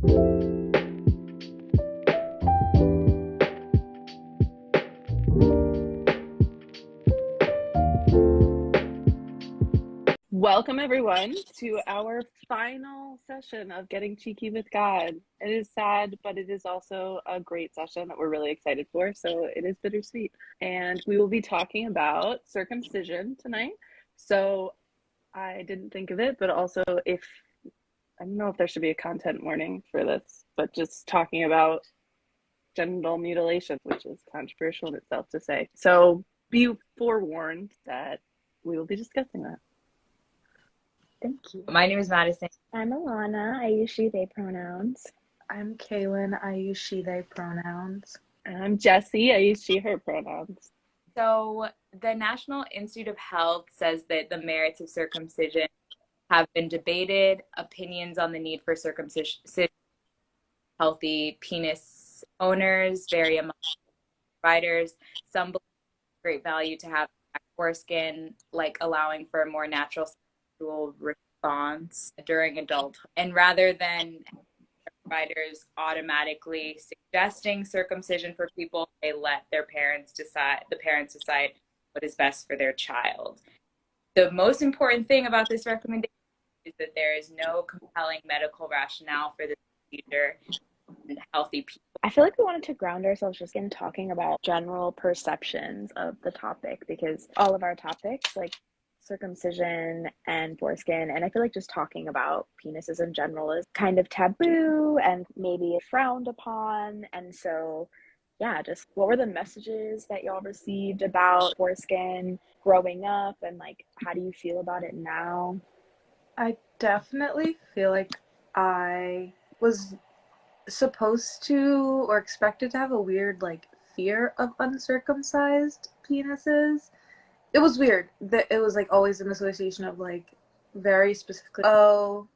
Welcome everyone to our final session of Getting Cheeky with God. It is sad, but it is also a great session that we're really excited for, so it is bittersweet. And we will be talking about circumcision tonight. So I didn't think of it, but also I don't know if there should be a content warning for this, but just talking about genital mutilation, which is controversial in itself to say. So be forewarned that we will be discussing that. Thank you. My name is Madison. I'm Alana. I use she, they pronouns. I'm Kaylin. I use she, they pronouns. And I'm Jessie. I use she, her pronouns. So the National Institute of Health says that the merits of circumcision have been debated. Opinions on the need for circumcision, healthy penis owners vary among providers. Some believe great value to have foreskin, like allowing for a more natural sexual response during adulthood. And rather than providers automatically suggesting circumcision for people, they let the parents decide what is best for their child. The most important thing about this recommendation is that there is no compelling medical rationale for this procedure in healthy people. I feel like we wanted to ground ourselves just in talking about general perceptions of the topic, because all of our topics, like circumcision and foreskin, and I feel like just talking about penises in general is kind of taboo and maybe frowned upon. And so yeah, just what were the messages that y'all received about foreskin growing up, and like how do you feel about it now? I definitely feel like I was supposed to or expected to have a weird like fear of uncircumcised penises. It was weird that it was like always an association of like very specifically, oh,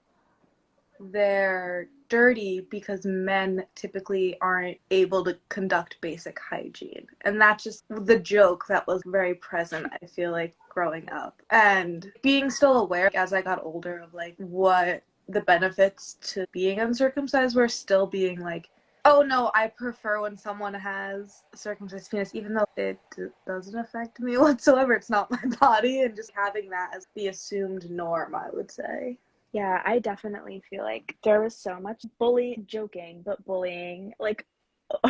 they're dirty because men typically aren't able to conduct basic hygiene. And that's just the joke that was very present, I feel like, growing up. And being still aware as I got older of like what the benefits to being uncircumcised were, still being like, oh no, I prefer when someone has a circumcised penis, even though it doesn't affect me whatsoever. It's not my body, and just having that as the assumed norm, I would say. Yeah, I definitely feel like there was so much joking, but bullying, like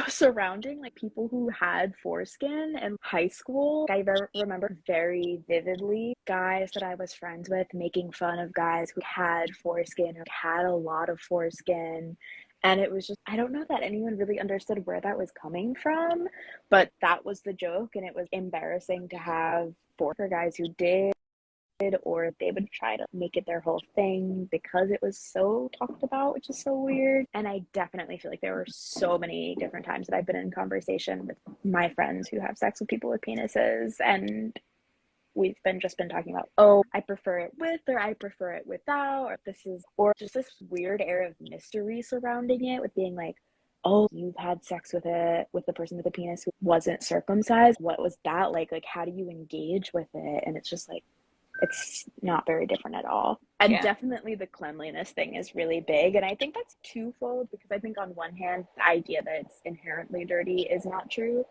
surrounding like people who had foreskin in high school. I remember very vividly guys that I was friends with making fun of guys who had foreskin or had a lot of foreskin. And it was just, I don't know that anyone really understood where that was coming from, but that was the joke. And it was embarrassing to have for guys who did, or they would try to make it their whole thing because it was so talked about, which is so weird. And I definitely feel like there were so many different times that I've been in conversation with my friends who have sex with people with penises, and we've just been talking about, oh, I prefer it with, or I prefer it without, or just this weird air of mystery surrounding it, with being like, oh, you've had sex with the person with the penis who wasn't circumcised. What was that like? Like, how do you engage with it? And it's just like, it's not very different at all. And definitely the cleanliness thing is really big. And I think that's twofold, because I think on one hand, the idea that it's inherently dirty is not true.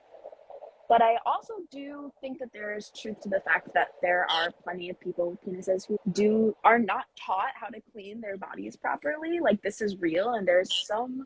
But I also do think that there is truth to the fact that there are plenty of people with penises who are not taught how to clean their bodies properly. Like, this is real, and there's some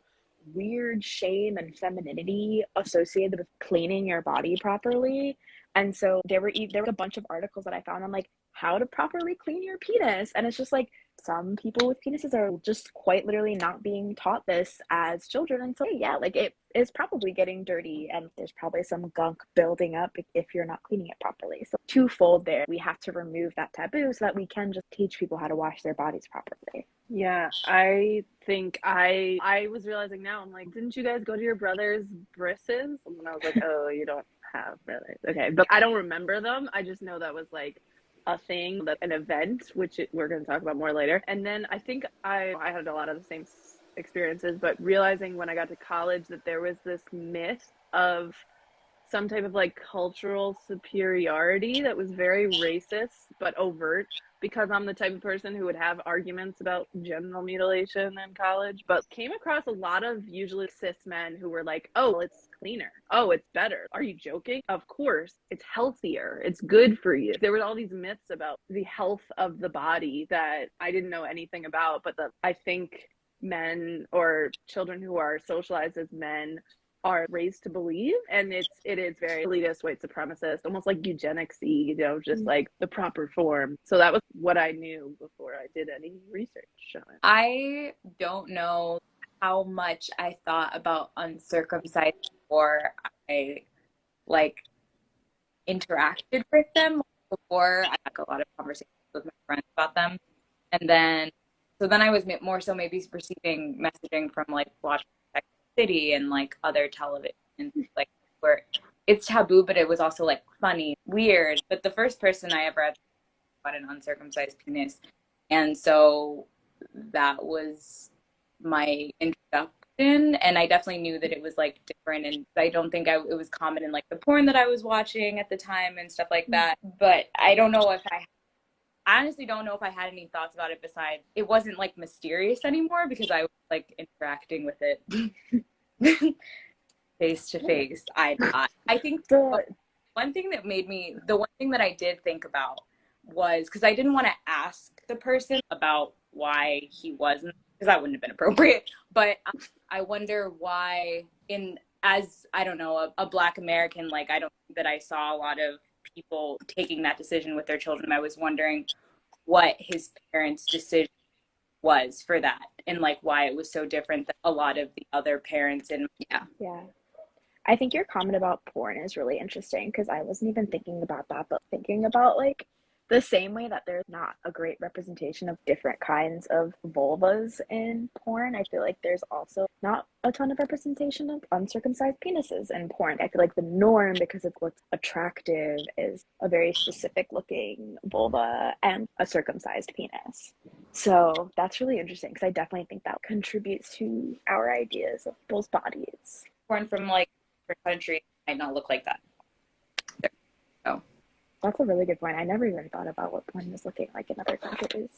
weird shame and femininity associated with cleaning your body properly. And so there were a bunch of articles that I found on like how to properly clean your penis. And it's just like, some people with penises are just quite literally not being taught this as children. And so yeah, like it is probably getting dirty, and there's probably some gunk building up if you're not cleaning it properly. So twofold there. We have to remove that taboo so that we can just teach people how to wash their bodies properly. Yeah, I think I was realizing now, I'm like, didn't you guys go to your brother's brisses? And I was like, oh, you don't have brothers. Okay, but I don't remember them. I just know that was like a thing, an event, which we're going to talk about more later. And then I think I had a lot of the same experiences, but realizing when I got to college that there was this myth of some type of like cultural superiority that was very racist but overt, because I'm the type of person who would have arguments about genital mutilation in college, but came across a lot of usually cis men who were like, oh, well, it's cleaner. Oh, it's better. Are you joking? Of course. It's healthier. It's good for you. There were all these myths about the health of the body that I didn't know anything about, but that I think men or children who are socialized as men are raised to believe, and it is very elitist, white supremacist, almost like eugenics-y, just like the proper form. So that was what I knew before I did any research on it. I don't know how much I thought about uncircumcised before I like interacted with them. Before I had a lot of conversations with my friends about them, and then I was more so maybe receiving messaging from like watching City and like other television, like where it's taboo, but it was also like funny, weird. But the first person I ever had about an uncircumcised penis, and so that was my introduction. And I definitely knew that it was like different, and I don't think it was common in like the porn that I was watching at the time and stuff like that. But I don't know if I honestly don't know if I had any thoughts about it besides it wasn't like mysterious anymore because I was like interacting with it face to face, eye to eye. I think the one thing that I did think about was because I didn't want to ask the person about why he wasn't, because that wouldn't have been appropriate, but I wonder why as I don't know, a Black American, like I don't think that I saw a lot of people taking that decision with their children. I was wondering what his parents' decision was for that and like why it was so different than a lot of the other parents. And yeah, I think your comment about porn is really interesting because I wasn't even thinking about that, but thinking about like the same way that there's not a great representation of different kinds of vulvas in porn, I feel like there's also not a ton of representation of uncircumcised penises in porn. I feel like the norm, because it's what's attractive, is a very specific looking vulva and a circumcised penis. So that's really interesting because I definitely think that contributes to our ideas of people's bodies. Porn from like different countries might not look like that. Oh. That's a really good point. I never even thought about what porn was looking like in other countries.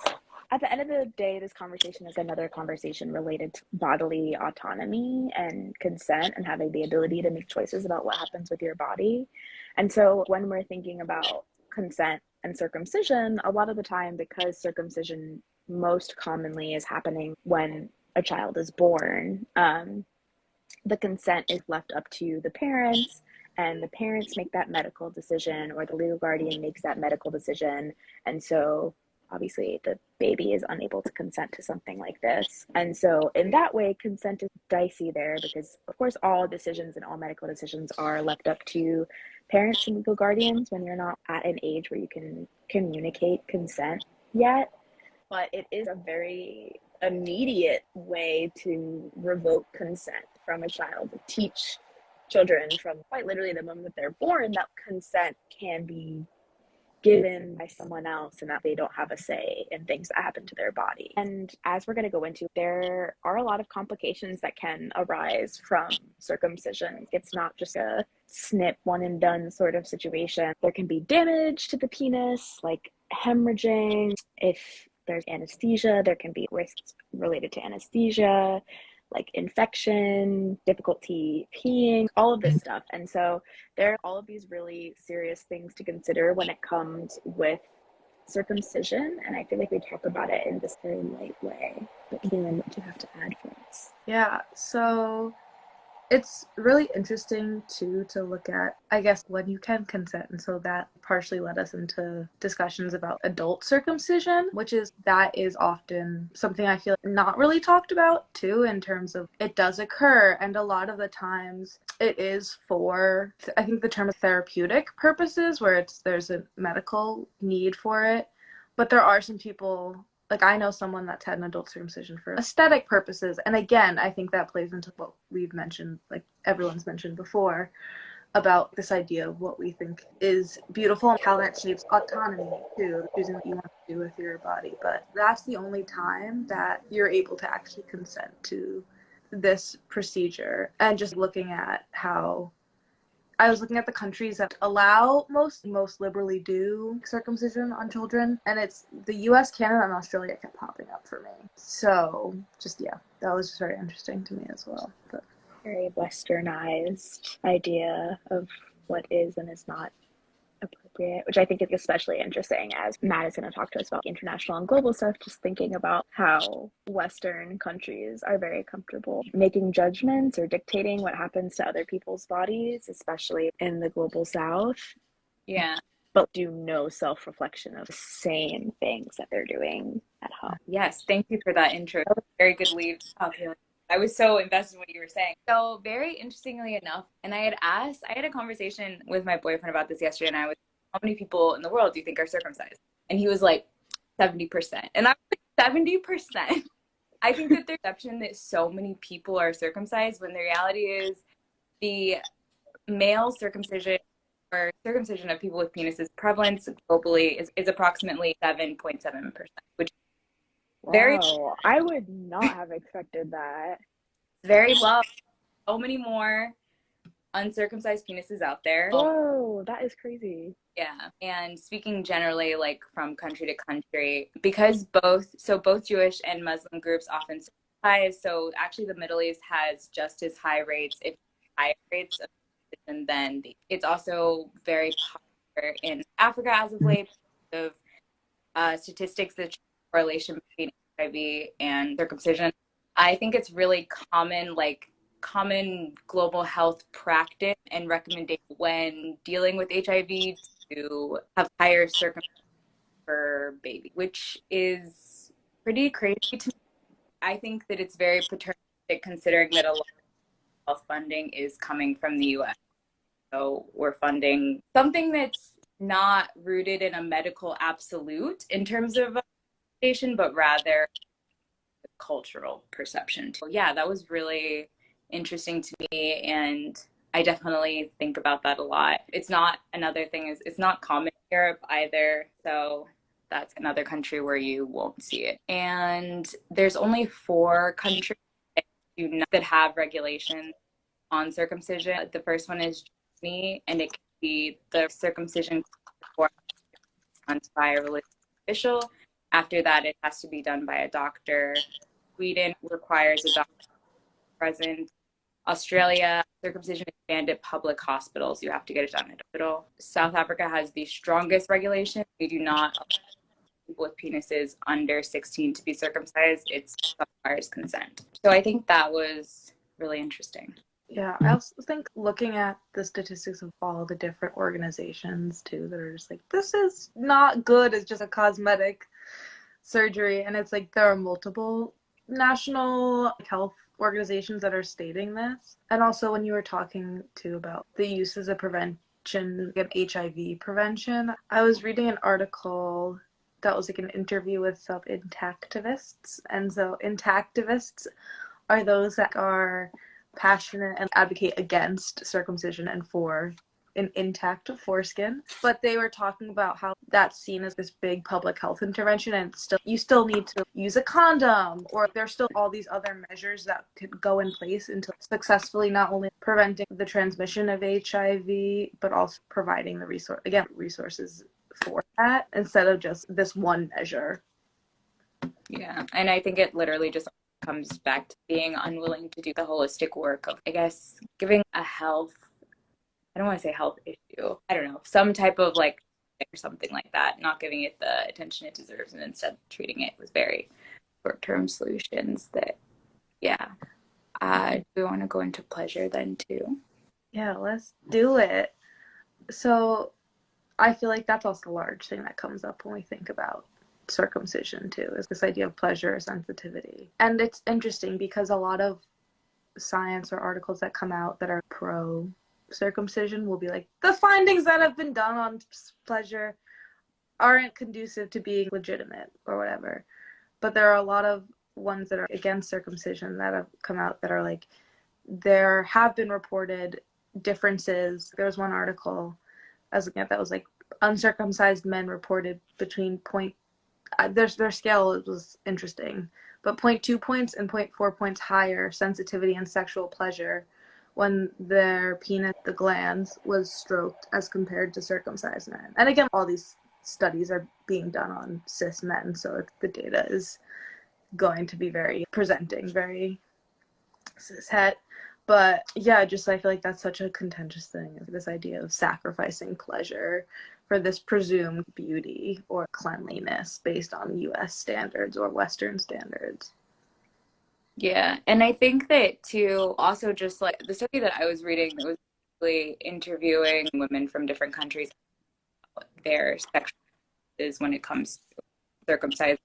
At the end of the day, this conversation is another conversation related to bodily autonomy and consent and having the ability to make choices about what happens with your body. And so when we're thinking about consent and circumcision, a lot of the time, because circumcision most commonly is happening when a child is born, the consent is left up to the parents, and the parents make that medical decision, or the legal guardian makes that medical decision. And so obviously the baby is unable to consent to something like this. And so in that way, consent is dicey there because of course all decisions and all medical decisions are left up to parents and legal guardians when you're not at an age where you can communicate consent yet. But it is a very immediate way to revoke consent from a child, to teach children from quite literally the moment that they're born that consent can be given by someone else and that they don't have a say in things that happen to their body. And as we're going to go into, there are a lot of complications that can arise from circumcision. It's not just a snip, one and done sort of situation. There can be damage to the penis, like hemorrhaging. If there's anesthesia, there can be risks related to anesthesia, like infection, difficulty peeing, all of this stuff. And so there are all of these really serious things to consider when it comes with circumcision. And I feel like we talk about it in this very light way. But Kaylin, what do you have to add for us? Yeah, so it's really interesting too to look at, I guess, when you can consent. And so that partially led us into discussions about adult circumcision, that is often something I feel not really talked about too, in terms of it does occur. And a lot of the times it is for, I think the term is therapeutic purposes, where there's a medical need for it. But there are some people, like I know someone that's had an adult circumcision for aesthetic purposes. And again, I think that plays into what we've mentioned, like everyone's mentioned before, about this idea of what we think is beautiful and how that shapes autonomy too, choosing what you want to do with your body. But that's the only time that you're able to actually consent to this procedure. And just looking at how I was looking at the countries that allow most liberally do circumcision on children, and it's the US, Canada, and Australia kept popping up for me. So just, yeah, that was just very interesting to me as well. But Very westernized idea of what is and is not appropriate, which I think is especially interesting as Madison had talked to us about international and global stuff, just thinking about how Western countries are very comfortable making judgments or dictating what happens to other people's bodies, especially in the global South. Yeah. But do no self-reflection of the same things that they're doing at home. Yes, thank you for that intro. That was a very good lead up. I was so invested in what you were saying. So very interestingly enough, and I had a conversation with my boyfriend about this yesterday, and I was, how many people in the world do you think are circumcised? And he was like, 70%. And I was like, 70%? I think that there's a perception that so many people are circumcised when the reality is the male circumcision or circumcision of people with penises prevalence globally is approximately 7.7%, which very Wow, I would not have expected that. very low. So many more uncircumcised penises out there. Whoa, that is crazy. Yeah. And speaking generally, like from country to country, because both Jewish and Muslim groups often circumcise. So actually the Middle East has just as high rates, if higher rates of circumcision than it's also very popular in Africa as of late of statistics that show correlation between HIV and circumcision. I think it's really common global health practice and recommendation when dealing with HIV to have higher circumcision for baby, which is pretty crazy to me. I think that it's very paternalistic considering that a lot of health funding is coming from the US. So we're funding something that's not rooted in a medical absolute in terms of education, but rather cultural perception. So yeah, that was really interesting to me, and I definitely think about that a lot. It's not common in Europe either, so that's another country where you won't see it. And there's only 4 countries that have regulations on circumcision. The first one is Germany, and it can be the circumcision by a religious official. After that, it has to be done by a doctor. Sweden requires a doctor present. Australia, circumcision is banned at public hospitals. You have to get it done at a hospital. South Africa has the strongest regulation. They do not allow people with penises under 16 to be circumcised. It requires consent. So I think that was really interesting. yeah, I also think looking at the statistics of all the different organizations too that are just like, this is not good, it's just a cosmetic surgery, and it's like there are multiple national health organizations that are stating this. And also when you were talking too about the uses of prevention and HIV prevention, I was reading an article that was like an interview with some intactivists. And so intactivists are those that are passionate and advocate against circumcision and for an intact foreskin, but they were talking about how that's seen as this big public health intervention, and you still need to use a condom, or there's still all these other measures that could go in place until successfully not only preventing the transmission of HIV, but also providing the resources for that instead of just this one measure. Yeah, and I think it literally just comes back to being unwilling to do the holistic work of, I guess, giving a health, I don't want to say health issue, I don't know, some type of like or something like that, not giving it the attention it deserves and instead treating it with very short-term solutions that, yeah. Do we want to go into pleasure then too? Yeah, let's do it. So I feel like that's also a large thing that comes up when we think about circumcision too, is this idea of pleasure or sensitivity. And it's interesting because a lot of science or articles that come out that are pro circumcision will be like, the findings that have been done on pleasure aren't conducive to being legitimate or whatever. But there are a lot of ones that are against circumcision that have come out that are like, there have been reported differences. There was one article I was looking at that was like, uncircumcised men reported between their scale was interesting, but 0.2 points and 0.4 points higher sensitivity and sexual pleasure when their penis, the glands, was stroked as compared to circumcised men. And again, all these studies are being done on cis men, so the data is going to be very cishet. But yeah, just I feel like that's such a contentious thing, this idea of sacrificing pleasure for this presumed beauty or cleanliness based on US standards or Western standards. Yeah, and I think that too, also just like the study that I was reading that was really interviewing women from different countries, their sexualities when it comes to circumcised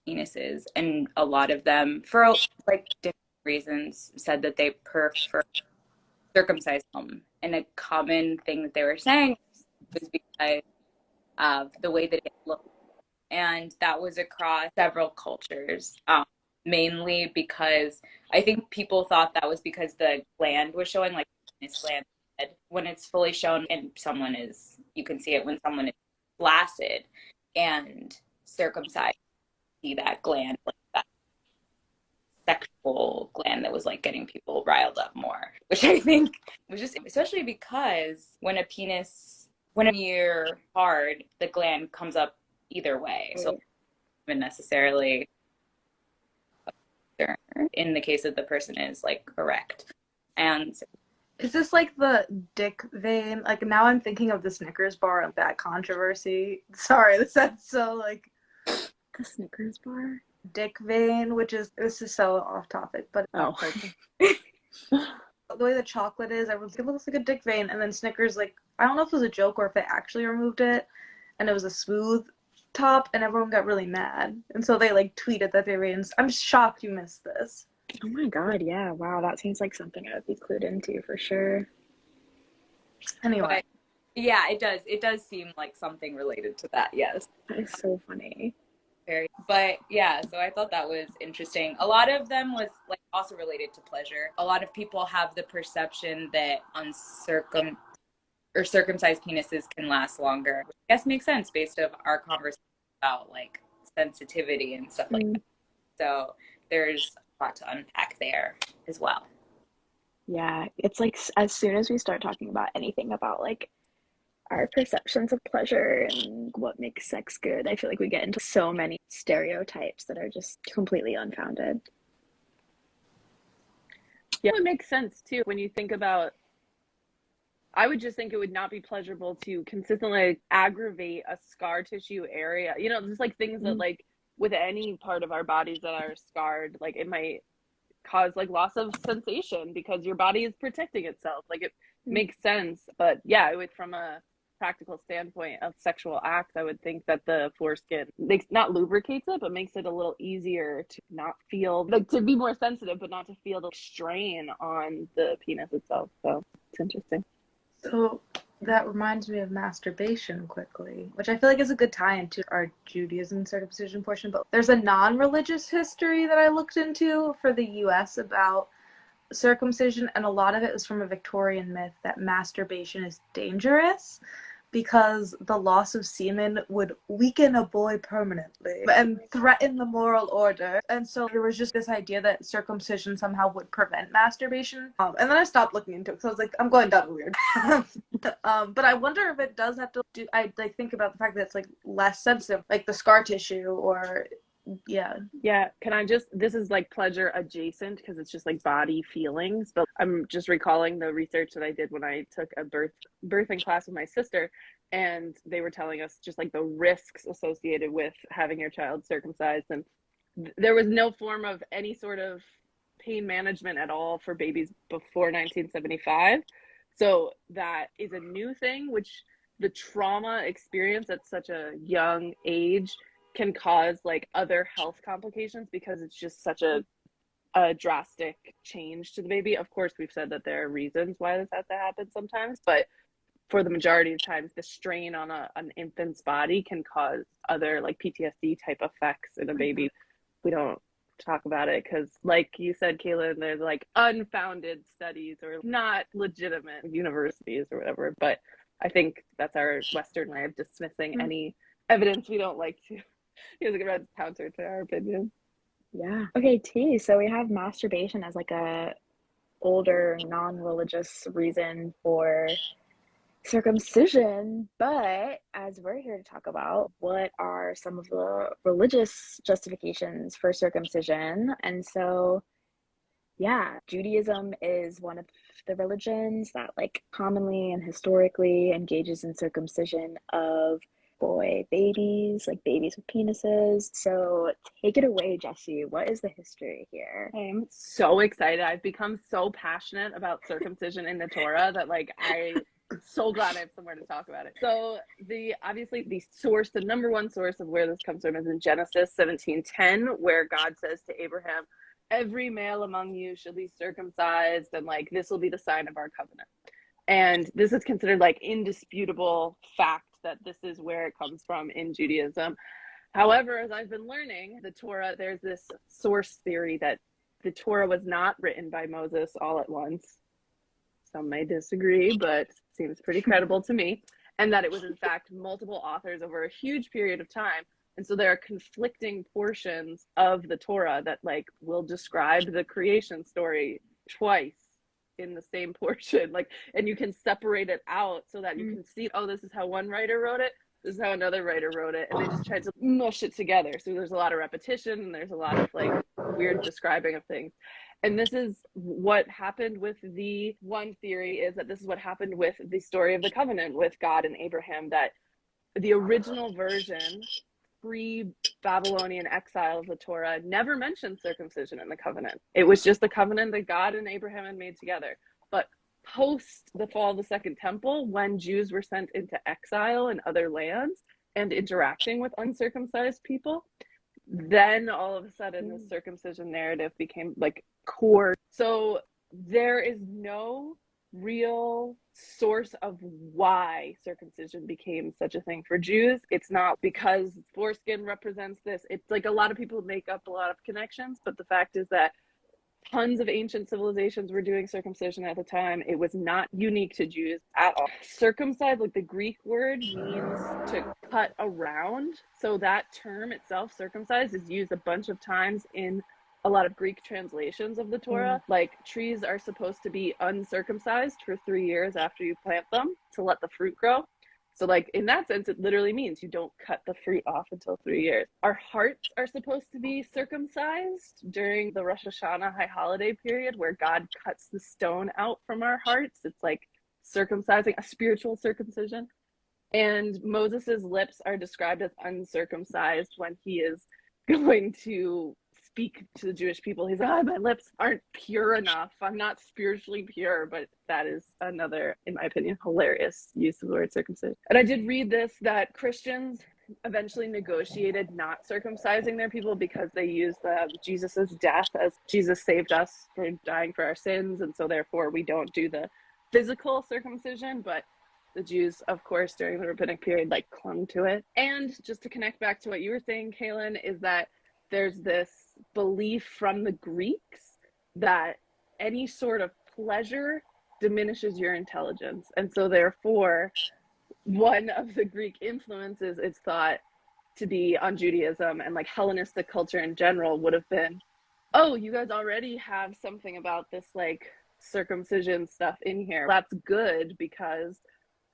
penises, and a lot of them, for like different reasons, said that they prefer circumcised them. And a common thing that they were saying was because of the way that it looked, and that was across several cultures. Mainly because I think people thought that was because the gland was showing, like penis gland, when it's fully shown, and you can see it when someone is flaccid and circumcised, see that gland, like that sexual gland that was like getting people riled up more, which I think was just, especially because when you're hard, the gland comes up either way. So even necessarily in the case of the person is like erect. And is this like the dick vein? Like now I'm thinking of the Snickers bar and that controversy. Sorry, this sounds so like the Snickers bar dick vein, this is so off topic, but the way the chocolate is, everyone's like, it looks like a dick vein, and then Snickers, like, I don't know if it was a joke or if they actually removed it and it was a smooth top, and everyone got really mad, and so they like tweeted that they raised. I'm shocked you missed this. Oh my god, yeah, wow, that seems like something I would be clued into for sure. Anyway, but, yeah, it does seem like something related to that. Yes, that is so funny. But yeah, so I thought that was interesting. A lot of them was like also related to pleasure. A lot of people have the perception that circumcised penises can last longer, which I guess makes sense based on our conversation about like sensitivity and stuff like that. So there's a lot to unpack there as well. Yeah, it's like as soon as we start talking about anything about like our perceptions of pleasure and what makes sex good, I feel like we get into so many stereotypes that are just completely unfounded. Yeah, it makes sense too when you think about, I would just think it would not be pleasurable to consistently aggravate a scar tissue area. You know, just like things that like with any part of our bodies that are scarred, like it might cause like loss of sensation because your body is protecting itself. Like it makes sense. But yeah, it would, from a practical standpoint of sexual acts, I would think that the foreskin not lubricates it, but makes it a little easier to not feel, like to be more sensitive, but not to feel the strain on the penis itself. So it's interesting. So that reminds me of masturbation quickly, which I feel like is a good tie into our Judaism circumcision portion. But there's a non-religious history that I looked into for the US about circumcision, and a lot of it was from a Victorian myth that masturbation is dangerous because the loss of semen would weaken a boy permanently and threaten the moral order. And so there was just this idea that circumcision somehow would prevent masturbation. And then I stopped looking into it because I was like, I'm going down weird. But I wonder if it does have to do, I like think about the fact that it's like less sensitive, like the scar tissue or yeah. Can I just, this is like pleasure adjacent because it's just like body feelings, but I'm just recalling the research that I did when I took a birthing class with my sister, and they were telling us just like the risks associated with having your child circumcised, and there was no form of any sort of pain management at all for babies before 1975. So that is a new thing, which the trauma experience at such a young age can cause like other health complications because it's just such a drastic change to the baby. Of course, we've said that there are reasons why this has to happen sometimes, but for the majority of times, the strain on an infant's body can cause other like PTSD type effects in a baby. We don't talk about it because, like you said, Kayla, there's like unfounded studies or not legitimate universities or whatever. But I think that's our Western way of dismissing any evidence we don't like to. Here's a red counter to our opinion. Yeah. Okay, T. So we have masturbation as like a older, non-religious reason for circumcision, but as we're here to talk about, what are some of the religious justifications for circumcision? And so, yeah, Judaism is one of the religions that like commonly and historically engages in circumcision of boy babies, like babies with penises. So take it away, Jesse. What is the history here? I'm so excited. I've become so passionate about circumcision in the Torah that like I'm so glad I have somewhere to talk about it. So obviously the number one source of where this comes from is in Genesis 17:10, where God says to Abraham, every male among you shall be circumcised, and like this will be the sign of our covenant. And this is considered like indisputable fact that this is where it comes from in Judaism. However, as I've been learning the Torah, there's this source theory that the Torah was not written by Moses all at once. Some may disagree, but it seems pretty credible to me. And that it was in fact multiple authors over a huge period of time. And so there are conflicting portions of the Torah that like will describe the creation story twice in the same portion, like, and you can separate it out so that you can see, oh, this is how one writer wrote it, this is how another writer wrote it, and they just tried to mush it together. So there's a lot of repetition and there's a lot of like weird describing of things. And this is what happened with the one theory, is that this is what happened with the story of the covenant with God and Abraham, that the original version pre-Babylonian exile of the Torah never mentioned circumcision in the covenant. It was just the covenant that God and Abraham had made together. But post the fall of the Second Temple, when Jews were sent into exile in other lands and interacting with uncircumcised people, then all of a sudden the circumcision narrative became like core. So there is no real source of why circumcision became such a thing for Jews. It's not because foreskin represents this. It's like a lot of people make up a lot of connections, but the fact is that tons of ancient civilizations were doing circumcision at the time. It was not unique to Jews at all. Circumcised, like the Greek word, means to cut around. So that term itself, circumcised, is used a bunch of times in a lot of Greek translations of the Torah. Like trees are supposed to be uncircumcised for 3 years after you plant them to let the fruit grow. So like in that sense, it literally means you don't cut the fruit off until 3 years. Our hearts are supposed to be circumcised during the Rosh Hashanah high holiday period, where God cuts the stone out from our hearts. It's like circumcising, a spiritual circumcision. And Moses's lips are described as uncircumcised when he is going to speak to the Jewish people. He's like, oh, my lips aren't pure enough. I'm not spiritually pure. But that is another, in my opinion, hilarious use of the word circumcision. And I did read this, that Christians eventually negotiated not circumcising their people because they used Jesus's death as Jesus saved us for dying for our sins. And so therefore we don't do the physical circumcision, but the Jews, of course, during the rabbinic period, like clung to it. And just to connect back to what you were saying, Kaylin, is that there's this belief from the Greeks that any sort of pleasure diminishes your intelligence. And so therefore, one of the Greek influences is thought to be on Judaism, and like Hellenistic culture in general would have been, oh, you guys already have something about this like circumcision stuff in here. That's good because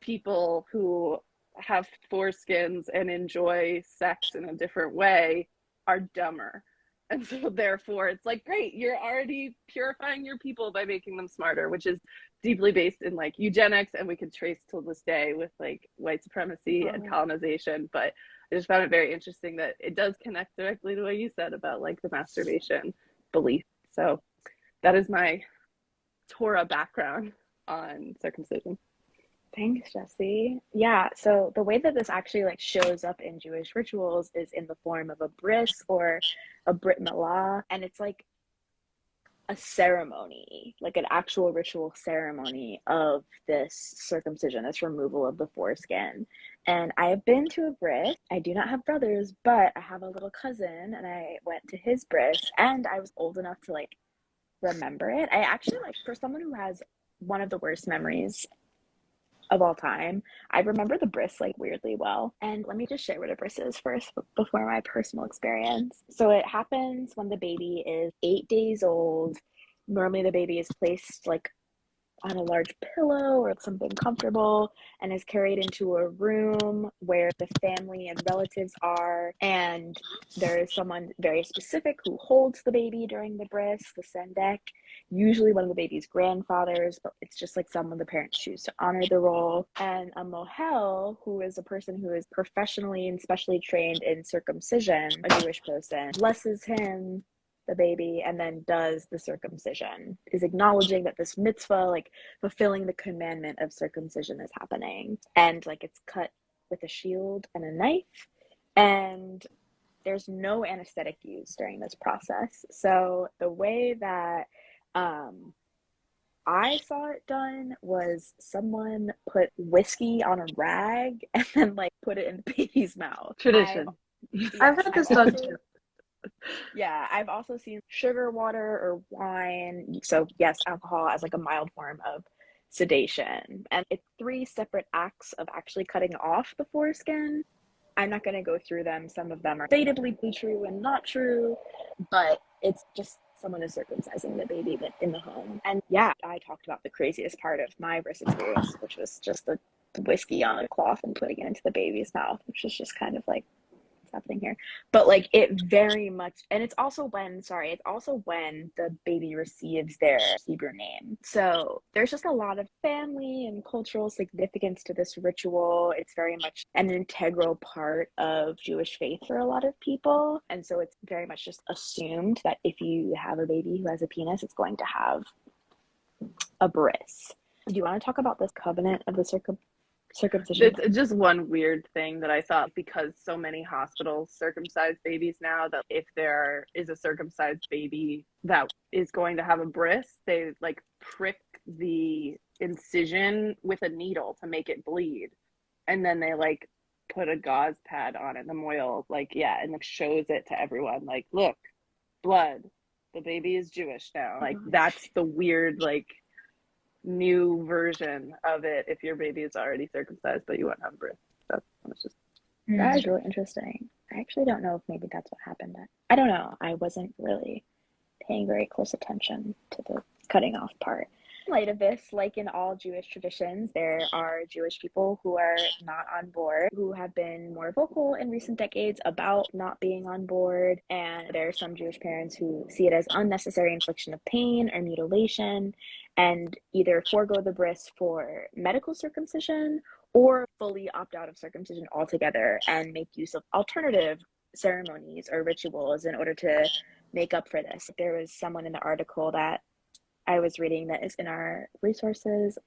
people who have foreskins and enjoy sex in a different way are dumber. And so therefore it's like, great, you're already purifying your people by making them smarter, which is deeply based in like eugenics, and we can trace till this day with like white supremacy and colonization. But I just found it very interesting that it does connect directly to what you said about like the masturbation belief. So that is my Torah background on circumcision. Thanks, Jesse. Yeah, so the way that this actually like shows up in Jewish rituals is in the form of a bris or a brit milah, and it's like a ceremony, like an actual ritual ceremony of this circumcision, this removal of the foreskin. And I have been to a bris. I do not have brothers, but I have a little cousin, and I went to his bris, and I was old enough to like remember it. I actually, like, for someone who has one of the worst memories of all time, I remember the bris like weirdly well. And let me just share what a bris is first before my personal experience. So it happens when the baby is 8 days old. Normally the baby is placed like on a large pillow or something comfortable and is carried into a room where the family and relatives are, and there is someone very specific who holds the baby during the bris, the sendek, usually one of the baby's grandfathers, but it's just like someone the parents choose to honor the role. And a mohel, who is a person who is professionally and specially trained in circumcision, a Jewish person, blesses him, the baby, and then does the circumcision, is acknowledging that this mitzvah, like fulfilling the commandment of circumcision, is happening. And like it's cut with a shield and a knife, and there's no anesthetic used during this process. So the way that I saw it done was someone put whiskey on a rag and then like put it in the baby's mouth. Tradition. I've heard this done too. Yeah, I've also seen sugar water or wine. So yes, alcohol as like a mild form of sedation. And it's 3 separate acts of actually cutting off the foreskin. I'm not going to go through them. Some of them are debatably true and not true, but it's just someone is circumcising the baby in the home. And yeah, I talked about the craziest part of my birth experience, which was just the whiskey on a cloth and putting it into the baby's mouth, which is just kind of like happening here. But like it very much, and it's also when the baby receives their Hebrew name. So there's just a lot of family and cultural significance to this ritual. It's very much an integral part of Jewish faith for a lot of people, and so it's very much just assumed that if you have a baby who has a penis, it's going to have a bris. Do you want to talk about this covenant of the circumcision? It's just one weird thing that I thought, because so many hospitals circumcise babies now, that if there is a circumcised baby that is going to have a bris, they like prick the incision with a needle to make it bleed, and then they like put a gauze pad on it, the moil, like, yeah, and it shows it to everyone, like, look, blood, the baby is Jewish now. Like, that's the weird, like, new version of it if your baby is already circumcised but you won't have a bris. That is really interesting. I actually don't know if maybe that's what happened. I don't know. I wasn't really paying very close attention to the cutting off part. In light of this, like in all Jewish traditions, there are Jewish people who are not on board, who have been more vocal in recent decades about not being on board. And there are some Jewish parents who see it as unnecessary infliction of pain or mutilation and either forego the bris for medical circumcision or fully opt out of circumcision altogether and make use of alternative ceremonies or rituals in order to make up for this. There was someone in the article that I was reading that is in our resources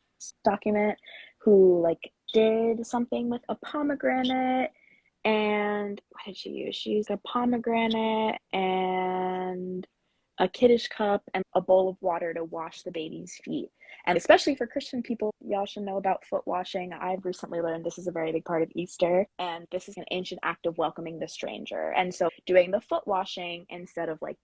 document who like did something with a pomegranate, and what did she use? She used a pomegranate and a kiddush cup and a bowl of water to wash the baby's feet. And especially for Christian people, y'all should know about foot washing. I've recently learned this is a very big part of Easter, and this is an ancient act of welcoming the stranger. And so doing the foot washing instead of like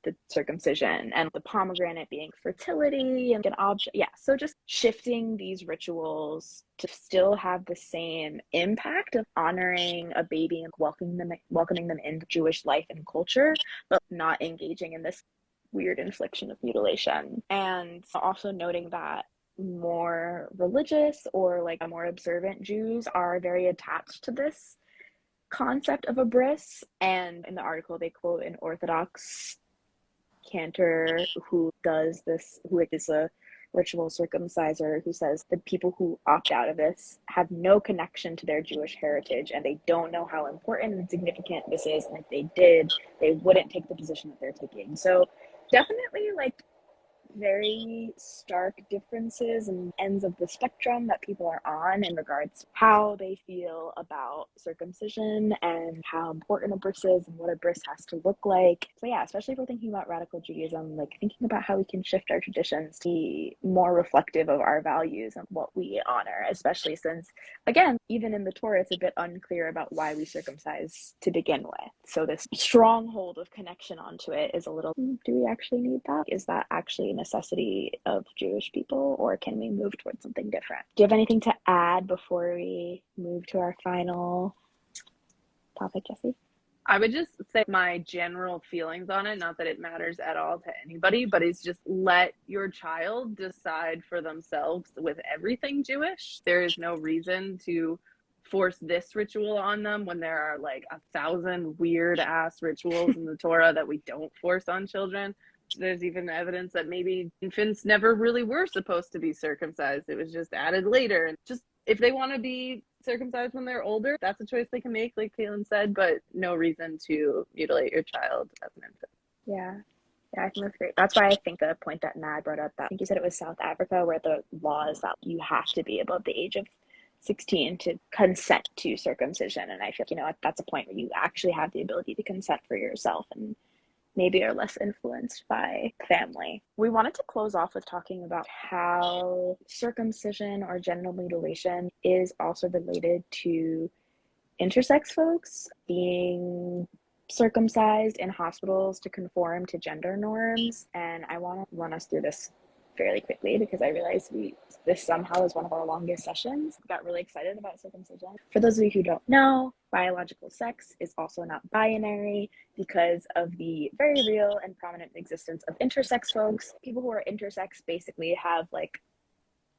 the circumcision, and the pomegranate being fertility and an object. Yeah, so just shifting these rituals to still have the same impact of honoring a baby and welcoming them into Jewish life and culture, but not engaging in this weird infliction of mutilation. And also noting that more religious or like more observant Jews are very attached to this concept of a bris. And in the article, they quote an Orthodox cantor who is a ritual circumciser, who says the people who opt out of this have no connection to their Jewish heritage and they don't know how important and significant this is, and if they did, they wouldn't take the position that they're taking. So definitely like very stark differences and ends of the spectrum that people are on in regards to how they feel about circumcision and how important a bris is and what a bris has to look like. So yeah, especially if we're thinking about radical Judaism, like thinking about how we can shift our traditions to be more reflective of our values and what we honor, especially since, again, even in the Torah, it's a bit unclear about why we circumcise to begin with. So this stronghold of connection onto it is a little, do we actually need that? Is that actually a necessity of Jewish people, or can we move towards something different? Do you have anything to add before we move to our final topic, Jessie? I would just say my general feelings on it, not that it matters at all to anybody, but it's just let your child decide for themselves with everything Jewish. There is no reason to force this ritual on them when there are like 1,000 weird ass rituals in the Torah that we don't force on children. There's even evidence that maybe infants never really were supposed to be circumcised. It was just added later. And just if they want to be circumcised when they're older, that's a choice they can make, like Caitlin said, but no reason to mutilate your child as an infant. Yeah. Yeah, I think that's great. That's why I think the point that Mad brought up, that I think you said it was South Africa, where the law is that you have to be above the age of 16 to consent to circumcision. And I feel, that's a point where you actually have the ability to consent for yourself and maybe are less influenced by family. We wanted to close off with talking about how circumcision or genital mutilation is also related to intersex folks being circumcised in hospitals to conform to gender norms. And I want to run us through this fairly quickly because I realized this somehow is one of our longest sessions. We got really excited about circumcision. For those of you who don't know, biological sex is also not binary because of the very real and prominent existence of intersex folks. People who are intersex basically have like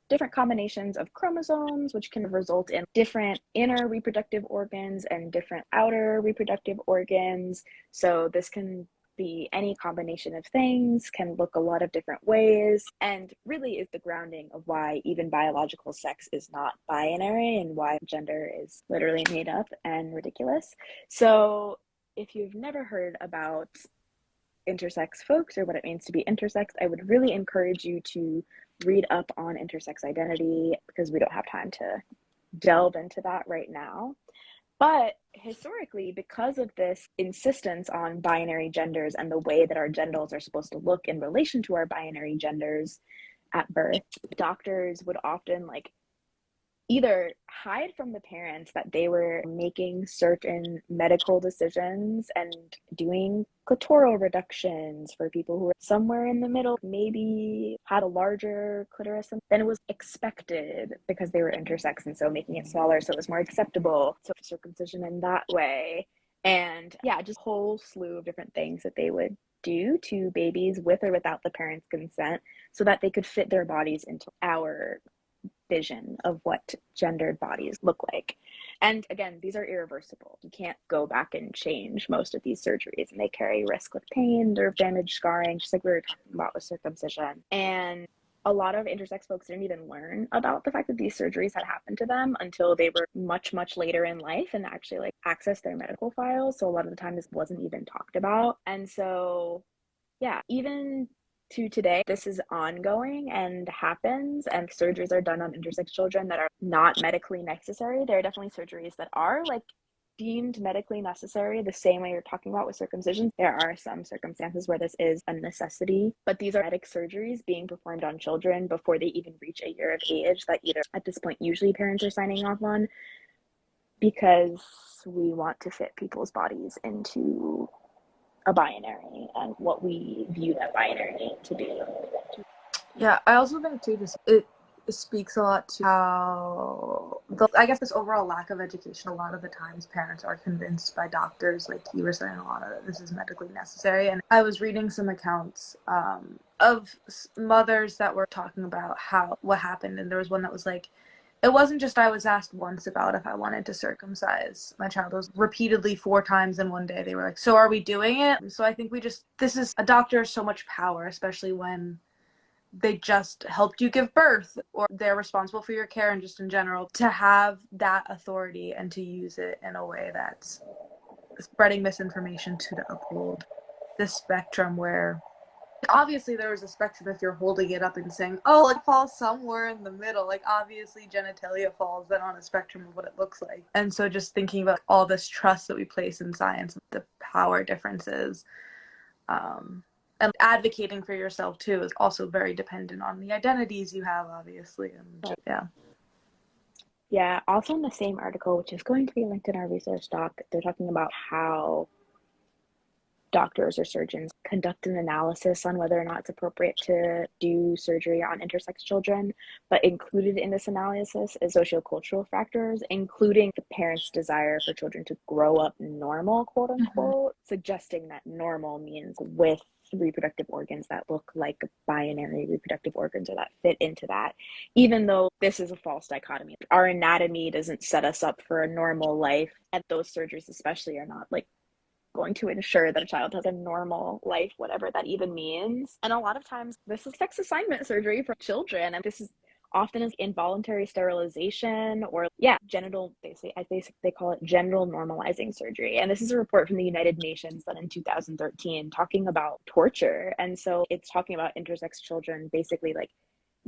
different combinations of chromosomes, which can result in different inner reproductive organs and different outer reproductive organs. So this can be any combination of things, can look a lot of different ways, and really is the grounding of why even biological sex is not binary and why gender is literally made up and ridiculous. So if you've never heard about intersex folks or what it means to be intersex, I would really encourage you to read up on intersex identity because we don't have time to delve into that right now. But historically, because of this insistence on binary genders and the way that our genitals are supposed to look in relation to our binary genders at birth, doctors would often either hide from the parents that they were making certain medical decisions and doing clitoral reductions for people who were somewhere in the middle, maybe had a larger clitoris than was expected because they were intersex, and so making it smaller so it was more acceptable. So circumcision in that way. And yeah, just a whole slew of different things that they would do to babies with or without the parents' consent so that they could fit their bodies into our vision of what gendered bodies look like. And again, these are irreversible. You can't go back and change most of these surgeries, and they carry risk with pain, nerve damage, scarring, just like we were talking about with circumcision. And a lot of intersex folks didn't even learn about the fact that these surgeries had happened to them until they were much, much later in life and actually access their medical files. So a lot of the time this wasn't even talked about. And so, yeah, even to today, this is ongoing and happens, and surgeries are done on intersex children that are not medically necessary. There are definitely surgeries that are deemed medically necessary, the same way you're talking about with circumcision. There are some circumstances where this is a necessity, but these are medic surgeries being performed on children before they even reach a year of age that either at this point usually parents are signing off on because we want to fit people's bodies into a binary and what we view that binary to be. Yeah, I also think too, it speaks a lot to how I guess this overall lack of education. A lot of the times parents are convinced by doctors, like you were saying, a lot of this is medically necessary. And I was reading some accounts of mothers that were talking about what happened, and there was one that was like, it wasn't just I was asked once about if I wanted to circumcise my child. It was repeatedly 4 times in one day. They were like, so are we doing it? So I think this is, a doctor has so much power, especially when they just helped you give birth or they're responsible for your care and just in general, to have that authority and to use it in a way that's spreading misinformation to uphold this spectrum where obviously there is a spectrum if you're holding it up and saying, oh, it falls somewhere in the middle. Like obviously genitalia falls then on a spectrum of what it looks like. And so just thinking about all this trust that we place in science, the power differences, and advocating for yourself too is also very dependent on the identities you have, obviously. And Yeah, also in the same article, which is going to be linked in our resource doc, they're talking about how doctors or surgeons conduct an analysis on whether or not it's appropriate to do surgery on intersex children. But included in this analysis is sociocultural factors, including the parents' desire for children to grow up normal, quote unquote, suggesting that normal means with reproductive organs that look like binary reproductive organs or that fit into that, even though this is a false dichotomy. Our anatomy doesn't set us up for a normal life, and those surgeries especially are not like going to ensure that a child has a normal life, whatever that even means. And a lot of times this is sex assignment surgery for children, and this is often as involuntary sterilization or genital, they call it genital normalizing surgery. And this is a report from the United Nations done in 2013 talking about torture. And so it's talking about intersex children basically like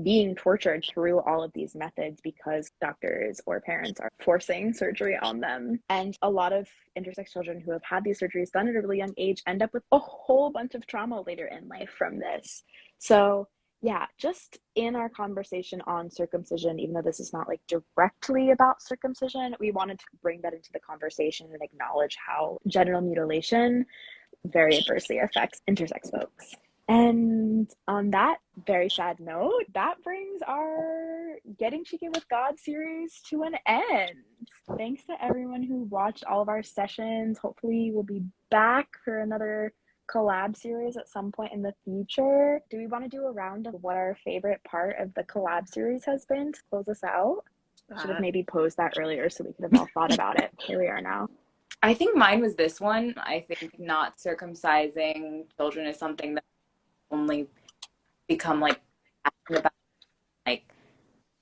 being tortured through all of these methods because doctors or parents are forcing surgery on them. And a lot of intersex children who have had these surgeries done at a really young age end up with a whole bunch of trauma later in life from this. So yeah, just in our conversation on circumcision, even though this is not like directly about circumcision, we wanted to bring that into the conversation and acknowledge how genital mutilation very adversely affects intersex folks. And on that very sad note, that brings our Getting Cheeky with God series to an end. Thanks to everyone who watched all of our sessions. Hopefully we'll be back for another collab series at some point in the future. Do we want to do a round of what our favorite part of the collab series has been to close us out? I should have maybe posed that earlier so we could have all thought about it. Here we are now. I think mine was this one. I think not circumcising children is something that only become like about like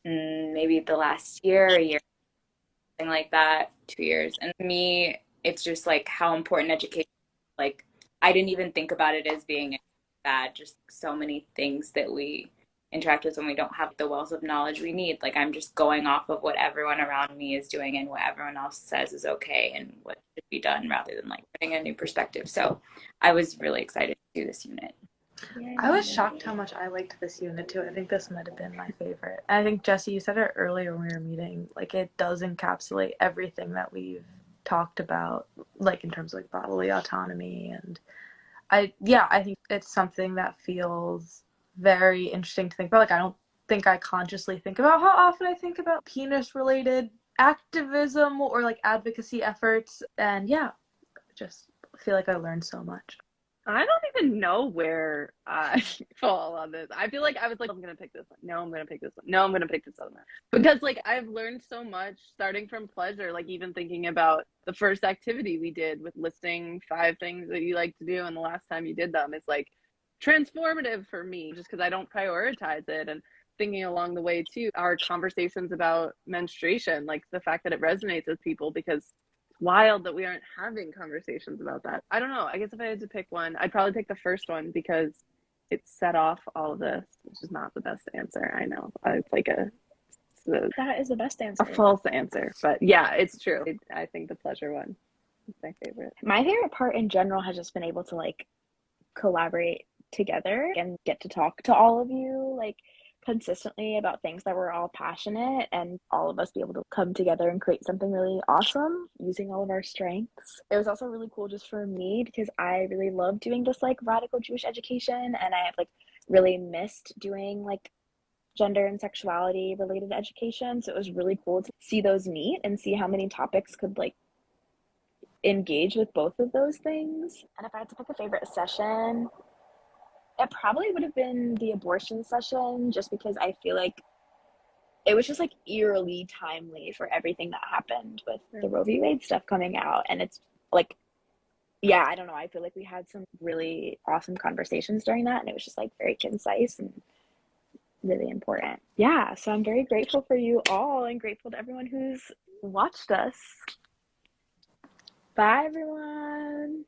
maybe the last year, a year, something like that, 2 years. And for me, it's just like how important education, like I didn't even think about it as being bad, just so many things that we interact with when we don't have the wealth of knowledge we need. Like I'm just going off of what everyone around me is doing and what everyone else says is okay and what should be done rather than like putting a new perspective. So I was really excited to do this unit. Yay. I was shocked how much I liked this unit too. I think this might have been my favorite. I think, Jesse, you said it earlier when we were meeting, like it does encapsulate everything that we've talked about, like in terms of like bodily autonomy. And I think it's something that feels very interesting to think about. Like I don't think I consciously think about how often I think about penis related activism or like advocacy efforts. And yeah, just feel like I learned so much. I don't even know where I fall on this. I feel like I was like, I'm going to pick this one. No, I'm going to pick this one. No, I'm going to pick this other one. Because like I've learned so much starting from pleasure, like even thinking about the first activity we did with listing 5 things that you like to do and the last time you did them. It's like transformative for me just because I don't prioritize it. And thinking along the way too, our conversations about menstruation, like the fact that it resonates with people because wild that we aren't having conversations about that. I don't know. I guess if I had to pick one, I'd probably pick the first one because it set off all of this, which is not the best answer. I know. It's like that is the best answer. A false answer. But yeah, it's true. I think the pleasure one is my favorite. My favorite part in general has just been able to like collaborate together and get to talk to all of you like consistently about things that we're all passionate and all of us be able to come together and create something really awesome using all of our strengths. It was also really cool just for me because I really love doing this like radical Jewish education, and I have like really missed doing like gender and sexuality related education. So it was really cool to see those meet and see how many topics could like engage with both of those things. And if I had to pick a favorite session, it probably would have been the abortion session, just because I feel like it was just like eerily timely for everything that happened with the Roe v. Wade stuff coming out. And it's like, yeah, I don't know. I feel like we had some really awesome conversations during that, and it was just like very concise and really important. Yeah, so I'm very grateful for you all and grateful to everyone who's watched us. Bye, everyone.